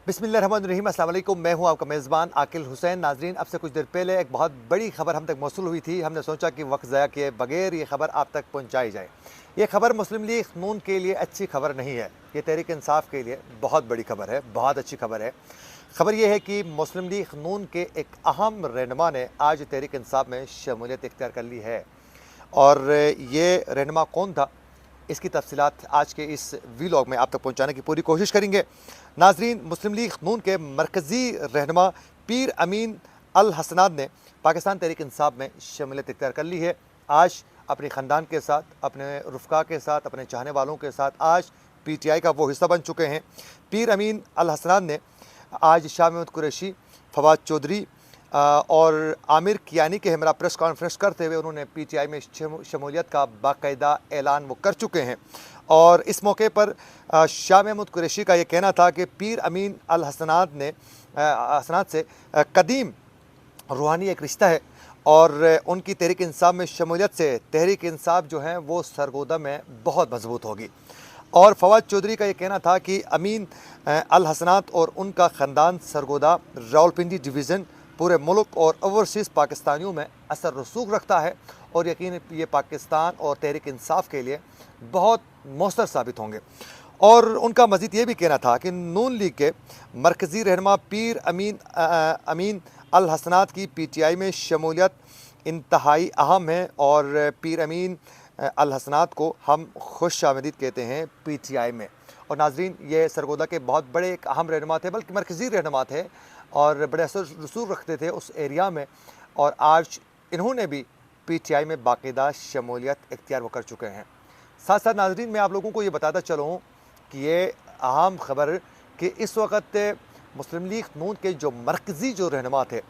बिस्मिल्लाहिर्रहमानिर्रहीम। अस्सलाम वालेकुम। मैं हूं आपका मेज़बान आकिल हुसैन। नाज़रीन, अब से कुछ देर पहले एक बहुत बड़ी खबर हम तक मौसूल हुई थी। हमने सोचा कि वक्त ज़ाया किए बगैर ये खबर आप तक पहुंचाई जाए। ये खबर मुस्लिम लीग नून के लिए अच्छी खबर नहीं है, ये तहरीक इंसाफ के लिए बहुत बड़ी खबर है, बहुत अच्छी खबर है। खबर यह है कि मुस्लिम लीग नून के एक अहम रहनुमा ने आज तहरीक इंसाफ में शमूलियत इख्तियार कर ली है। और ये रहनुमा कौन था, इसकी तफसीलात आज के इस वीलॉग में आप तक पहुँचाने की पूरी कोशिश करेंगे। नाजरीन, मुस्लिम लीग नून के मरकज़ी रहनुमा पीर अमीन अल हसनाद ने पाकिस्तान तहरीक इंसाफ में शमूलियत इख्तियार कर ली है। आज अपने ख़ानदान के साथ, अपने रुफ़का के साथ, अपने चाहने वालों के साथ आज PTI का वो हिस्सा बन चुके हैं। पीर अमीन अल हसनाद ने आज शाह महमूद कुरैशी, फवाद चौधरी और आमिर कियानी के हमरा प्रेस कॉन्फ्रेंस करते हुए उन्होंने PTI में शमूलियत का बाकायदा ऐलान वो कर चुके हैं। और इस मौके पर शाह महमूद कुरैशी का ये कहना था कि पीर अमीन अल हसनाद से कदीम रूहानी एक रिश्ता है और उनकी तहरीक इंसाफ में शमूलियत से तहरीक इंसाफ जो है वो सरगोदा में बहुत मजबूत होगी। और फवाद चौधरी का ये कहना था कि अमीन अल हसनाद और उनका ख़ानदान सरगोदा, रावलपिंडी डिवीज़न, पूरे मुल्क और ओवरसीज़ पाकिस्तानियों में असर रसूख रखता है और यकीन ये पाकिस्तान और तहरीक इंसाफ के लिए बहुत मौसर साबित होंगे। और उनका मज़ीद ये भी कहना था कि नून लीग के मरकज़ी रहनुमा पीर अमीन अल हसनाद की PTI में शमूलियत इंतहाई अहम है और पीर अमीन अल हसनाद को हम खुश आमदीद कहते हैं PTI में। और नाजरीन, ये सरगोदा के बहुत बड़े एक अहम रहनुमा थे, बल्कि मरकज़ी रहनुमा थे और बड़े असर रसूख रखते थे उस एरिया में। और आज इन्होंने भी PTI में बाकायदा शमूलियत इख्तियार वो कर चुके हैं। साथ साथ नाजरीन, मैं आप लोगों को ये बताता चलूँ कि ये अहम ख़बर कि इस वक्त मुस्लिम लीग नून के जो मरकज़ी जो रहनुमा थे,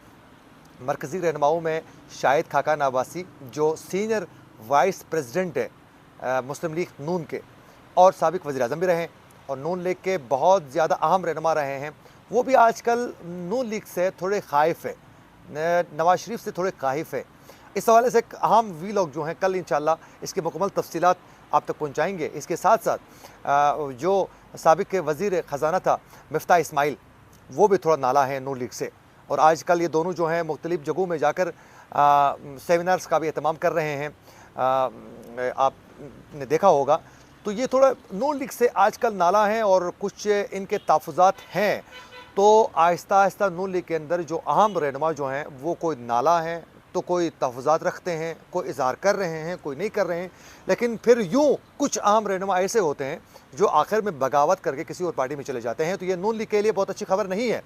मरकज़ी रहनुमाओं में शाहिद खाका नवासी जो सीनियर वाइस प्रेसिडेंट है मुस्लिम लीग नून के और साबिक़ वज़ीर-ए-आज़म भी रहे हैं और नून लीग के बहुत ज़्यादा अहम रहनुमा रहे हैं, वो भी आजकल नून लीग से थोड़े ख़ाइफ़ है, नवाज शरीफ से थोड़े ख़ाइफ़ है। इस हवाले से एक अहम वीलॉग जो हैं कल इंशाअल्लाह इसकी मुकम्मल तफसीलात आप तक पहुँचाएँगे। इसके साथ साथ जो साबिक़ वज़ीर ख़ज़ाना था मिफ्ताह इस्माइल, वो भी थोड़ा नाला है नून लीग से और आजकल ये दोनों जो हैं मुख्तलिफ़ जगहों में जाकर सेमिनार्स का भी एहतमाम कर रहे हैं। आपने देखा होगा, तो ये थोड़ा नून लीग से आजकल नाला है और कुछ इनके तहफ़्फ़ुज़ात हैं। तो आहिस्ता आहिस्ता नून लीग के अंदर जो अहम रहनुमा जो हैं वो कोई नाला हैं, तो कोई तहफ़्फ़ुज़ात रखते हैं, कोई इज़हार कर रहे हैं, कोई नहीं कर रहे हैं। लेकिन फिर यूँ कुछ अहम रहनुमा ऐसे होते हैं जो आखिर में बगावत करके किसी और पार्टी में चले जाते हैं। तो ये नून लीग के लिए बहुत अच्छी खबर नहीं है।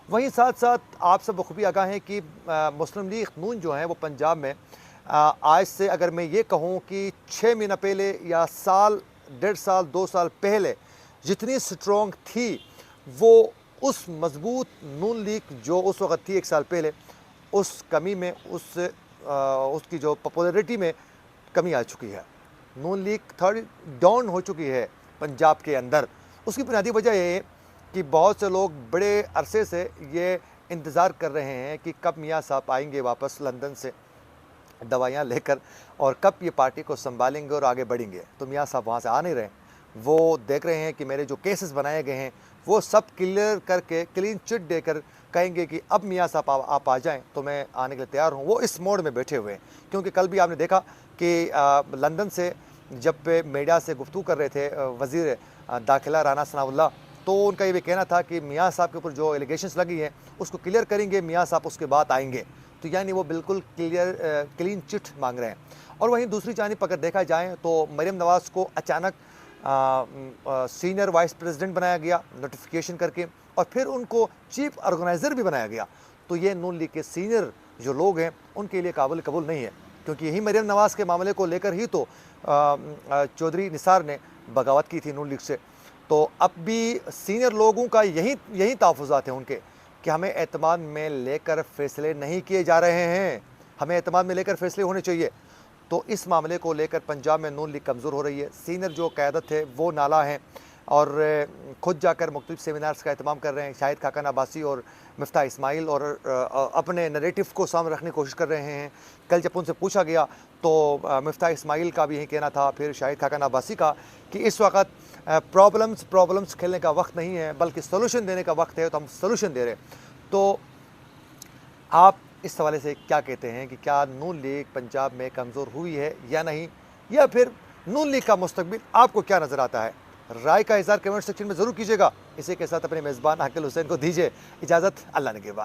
वहीं साथ साथ आप सब बखूबी आगाह हैं कि मुस्लिम लीग नून जो है वो पंजाब में आज से अगर मैं ये कहूँ कि 6 महीना पहले या साल, 1.5 साल, 2 साल पहले जितनी स्ट्रॉन्ग थी, वो उस मजबूत नून लीग जो उस वक़्त थी 1 साल पहले, उस कमी में उसकी जो पॉपुलैरिटी में कमी आ चुकी है। नून लीग थोड़ी डाउन हो चुकी है पंजाब के अंदर। उसकी बुनियादी वजह ये है कि बहुत से लोग बड़े अरसे से ये इंतज़ार कर रहे हैं कि कब मियाँ साहब आएंगे वापस लंदन से दवाइयाँ लेकर और कब ये पार्टी को संभालेंगे और आगे बढ़ेंगे। तो मियाँ साहब वहाँ से आ नहीं रहे। वो देख रहे हैं कि मेरे जो केसेस बनाए गए हैं वो सब क्लियर करके क्लीन चिट देकर कहेंगे कि अब मियाँ साहब आप आ जाएं तो मैं आने के लिए तैयार हूँ। वो इस मोड में बैठे हुए हैं, क्योंकि कल भी आपने देखा कि लंदन से जब मीडिया से गुफ्तगू कर रहे थे वज़ीर दाखिला राना सनाउल्लाह, तो उनका ये भी कहना था कि मियाँ साहब के ऊपर जो एलिगेशंस लगी हैं उसको क्लियर करेंगे मियाँ साहब, उसके बाद आएंगे। तो यानी वो बिल्कुल क्लीन चिट मांग रहे हैं। और वहीं दूसरी जानिब अगर देखा जाए तो मरियम नवाज़ को अचानक सीनियर वाइस प्रेसिडेंट बनाया गया नोटिफिकेशन करके और फिर उनको चीफ ऑर्गेनाइज़र भी बनाया गया। तो ये नून लीग के सीनियर जो लोग हैं उनके लिए काबिल कबूल नहीं है, क्योंकि यही मरियम नवाज़ के मामले को लेकर ही तो चौधरी निसार ने बगावत की थी नून लीग से। तो अब भी सीनियर लोगों का यही तहफ़्फ़ुज़ात हैं उनके कि हमें एतमाद में लेकर फ़ैसले नहीं किए जा रहे हैं, हमें एतमाद में लेकर फ़ैसले होने चाहिए। तो इस मामले को लेकर पंजाब में नून लीग कमज़ोर हो रही है। सीनियर जो क़यादत है वो नाला है। और खुद जाकर मुख्तलिफ सेमिनार्स का एहतमाम कर रहे हैं। शाहिद खाकान अब्बासी और मिफ्ताह इस्माइल और अपने नरेटिव को सामने रखने की कोशिश कर रहे हैं। कल जब उनसे पूछा गया तो मिफ्ताह इस्माइल का भी यही कहना था, फिर शाहिद खाकान अब्बासी का, कि इस वक्त प्रॉब्लम्स खेलने का वक्त नहीं है बल्कि सोल्यूशन देने का वक्त है, तो हम सोल्यूशन दे रहे हैं। तो आप इस हवाले से क्या कहते हैं कि क्या नून लीग पंजाब में कमज़ोर हुई है या नहीं, या फिर नून लीग का मुस्तकबिल आपको क्या नज़र आता है? राय का इज़हार कमेंट सेक्शन में ज़रूर कीजिएगा। इसी के साथ अपने मेज़बान आकिल हुसैन को दीजिए इजाज़त। अल्लाह ने के बाद।